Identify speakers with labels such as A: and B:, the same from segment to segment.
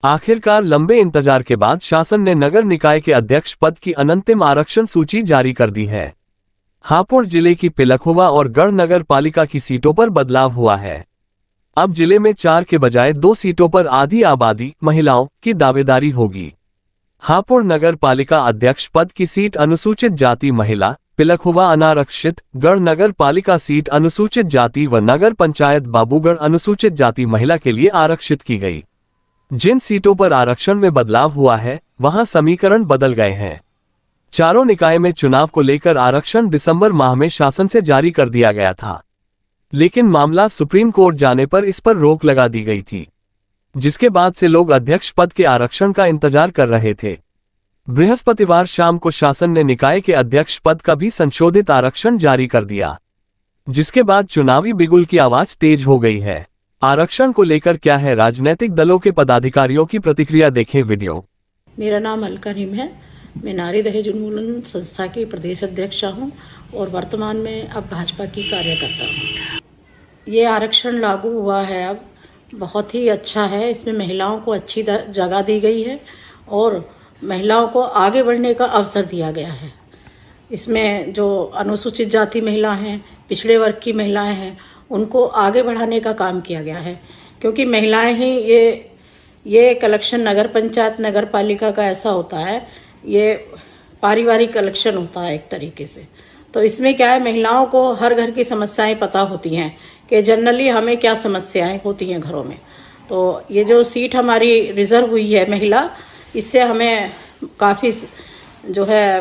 A: आखिरकार लंबे इंतजार के बाद शासन ने नगर निकाय के अध्यक्ष पद की अंतिम आरक्षण सूची जारी कर दी है। हापुड़ जिले की पिलखुवा और गढ़ नगर पालिका की सीटों पर बदलाव हुआ है। अब जिले में 4 के बजाय 2 सीटों पर आधी आबादी महिलाओं की दावेदारी होगी। हापुड़ नगर पालिका अध्यक्ष पद की सीट अनुसूचित जाति महिला, पिलखुवा अनारक्षित, गढ़ नगर पालिका सीट अनुसूचित जाति व नगर पंचायत बाबूगढ़ अनुसूचित जाति महिला के लिए आरक्षित की गई। जिन सीटों पर आरक्षण में बदलाव हुआ है वहां समीकरण बदल गए हैं। चारों निकाय में चुनाव को लेकर आरक्षण दिसंबर माह में शासन से जारी कर दिया गया था, लेकिन मामला सुप्रीम कोर्ट जाने पर इस पर रोक लगा दी गई थी, जिसके बाद से लोग अध्यक्ष पद के आरक्षण का इंतजार कर रहे थे। बृहस्पतिवार शाम को शासन ने निकाय के अध्यक्ष पद का भी संशोधित आरक्षण जारी कर दिया, जिसके बाद चुनावी बिगुल की आवाज तेज हो गई है। आरक्षण को लेकर क्या है राजनीतिक दलों के पदाधिकारियों की प्रतिक्रिया, देखें वीडियो।
B: मेरा नाम अलका नीम है। मैं नारी दहेज उन्मूलन संस्था की प्रदेश अध्यक्ष हूँ और वर्तमान में अब भाजपा की कार्यकर्ता हूँ। ये आरक्षण लागू हुआ है, अब बहुत ही अच्छा है। इसमें महिलाओं को अच्छी जगह दी गई है और महिलाओं को आगे बढ़ने का अवसर दिया गया है। इसमें जो अनुसूचित जाति महिला हैं, पिछड़े वर्ग की महिलाएं हैं, उनको आगे बढ़ाने का काम किया गया है, क्योंकि महिलाएं ही ये कलेक्शन नगर पंचायत नगर पालिका का ऐसा होता है, ये पारिवारिक कलेक्शन होता है एक तरीके से। तो इसमें क्या है, महिलाओं को हर घर की समस्याएं पता होती हैं कि जनरली हमें क्या समस्याएं होती हैं घरों में। तो ये जो सीट हमारी रिजर्व हुई है महिला, इससे हमें काफ़ी जो है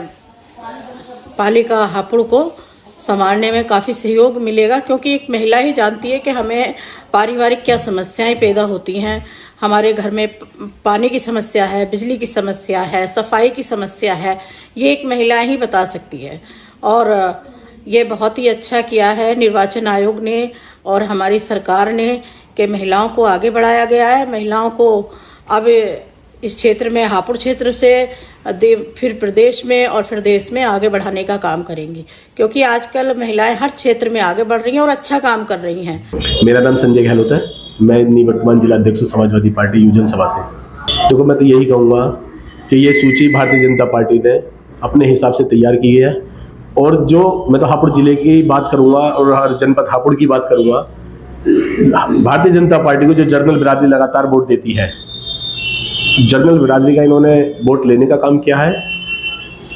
B: पालिका हापुड़ को संभालने में काफ़ी सहयोग मिलेगा, क्योंकि एक महिला ही जानती है कि हमें पारिवारिक क्या समस्याएं पैदा होती हैं। हमारे घर में पानी की समस्या है, बिजली की समस्या है, सफाई की समस्या है, ये एक महिला ही बता सकती है। और ये बहुत ही अच्छा किया है निर्वाचन आयोग ने और हमारी सरकार ने कि महिलाओं को आगे बढ़ाया गया है। महिलाओं को अब इस क्षेत्र में, हापुड़ क्षेत्र से फिर प्रदेश में और फिर देश में आगे बढ़ाने का काम करेंगी, क्योंकि आजकल महिलाएं हर क्षेत्र में आगे बढ़ रही हैं और अच्छा काम कर रही हैं।
C: मेरा नाम संजय गहलोत है। मैं निवर्तमान जिला अध्यक्ष हूँ समाजवादी पार्टी यूजन सभा से। देखो, मैं तो यही कहूँगा कि ये सूची भारतीय जनता पार्टी ने अपने हिसाब से तैयार की है, और जो मैं तो हापुड़ जिले की बात करूँगा और हर जनपद हापुड़ की बात करूँगा। भारतीय जनता पार्टी को जो जर्नल बिरादरी लगातार वोट देती है, जर्नल बिरादरी का इन्होंने वोट लेने का काम किया है,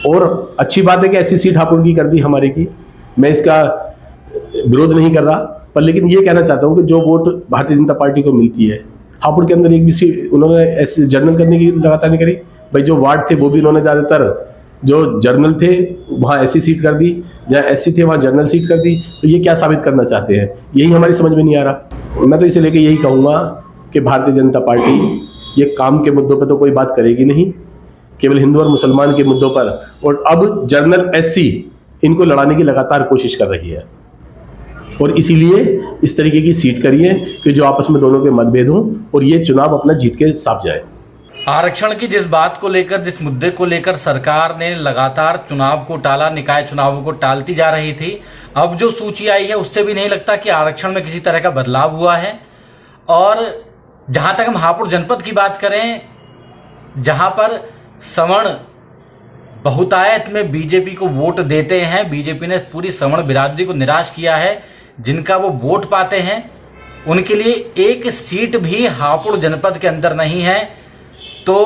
C: और अच्छी बात है कि ऐसी सीट हापुड़ की कर दी हमारे की। मैं इसका विरोध नहीं कर रहा, पर लेकिन ये कहना चाहता हूँ कि जो वोट भारतीय जनता पार्टी को मिलती है, हापुड़ के अंदर एक भी सीट उन्होंने ऐसे जर्नल करने की लगातार नहीं करी। भाई जो वार्ड थे वो भी इन्होंने ज़्यादातर जो जर्नल थे वहाँ ऐसी सीट कर दी, जहाँ एससी थे वहाँ जर्नल सीट कर दी। तो ये क्या साबित करना चाहते हैं, यही हमारी समझ में नहीं आ रहा। मैं तो इसे लेके यही कहूँगा कि भारतीय जनता पार्टी ये काम के मुद्दों पर तो कोई बात करेगी नहीं, केवल हिंदू और मुसलमान के मुद्दों पर, और अब जर्नल एससी इनको लड़ाने की लगातार कोशिश कर रही है। और इसीलिए इस तरीके की सीट करिए कि जो आपस में दोनों के मतभेद हों और ये चुनाव अपना जीत के साफ जाए।
D: आरक्षण की जिस बात को लेकर, जिस मुद्दे को लेकर सरकार ने लगातार चुनाव को टाला, निकाय चुनावों को टालती जा रही थी, अब जो सूची आई है उससे भी नहीं लगता कि आरक्षण में किसी तरह का बदलाव हुआ है। और जहां तक हम हापुड़ जनपद की बात करें, जहां पर सवर्ण बहुतायत में बीजेपी को वोट देते हैं, बीजेपी ने पूरी सवर्ण बिरादरी को निराश किया है। जिनका वो वोट पाते हैं उनके लिए एक सीट भी हापुड़ जनपद के अंदर नहीं है। तो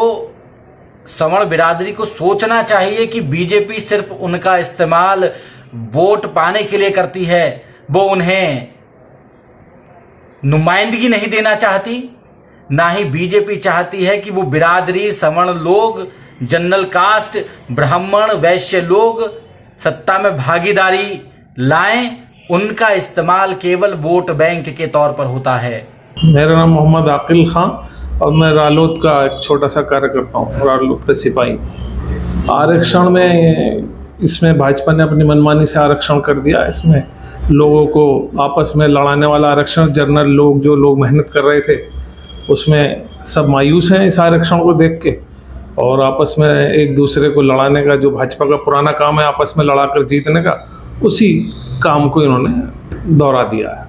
D: सवर्ण बिरादरी को सोचना चाहिए कि बीजेपी सिर्फ उनका इस्तेमाल वोट पाने के लिए करती है, वो उन्हें नुमाइंदगी नहीं देना चाहती। ना ही बीजेपी चाहती है कि वो बिरादरी, सवर्ण लोग, जनरल कास्ट, ब्राह्मण, वैश्य लोग सत्ता में भागीदारी लाएं। उनका इस्तेमाल केवल वोट बैंक के तौर पर होता है।
E: मेरा नाम मोहम्मद आकिल खान और मैं रालोद का एक छोटा सा कार्यकर्ता हूँ, रालोद का सिपाही। आरक्षण में इसमें भाजपा ने अपनी मनमानी से आरक्षण कर दिया। इसमें लोगों को आपस में लड़ाने वाला आरक्षण, जनरल लोग, जो लोग मेहनत कर रहे थे, उसमें सब मायूस हैं इस आरक्षण को देख के, और आपस में एक दूसरे को लड़ाने का जो भाजपा का पुराना काम है, आपस में लड़ाकर जीतने का, उसी काम को इन्होंने दोहरा दिया है।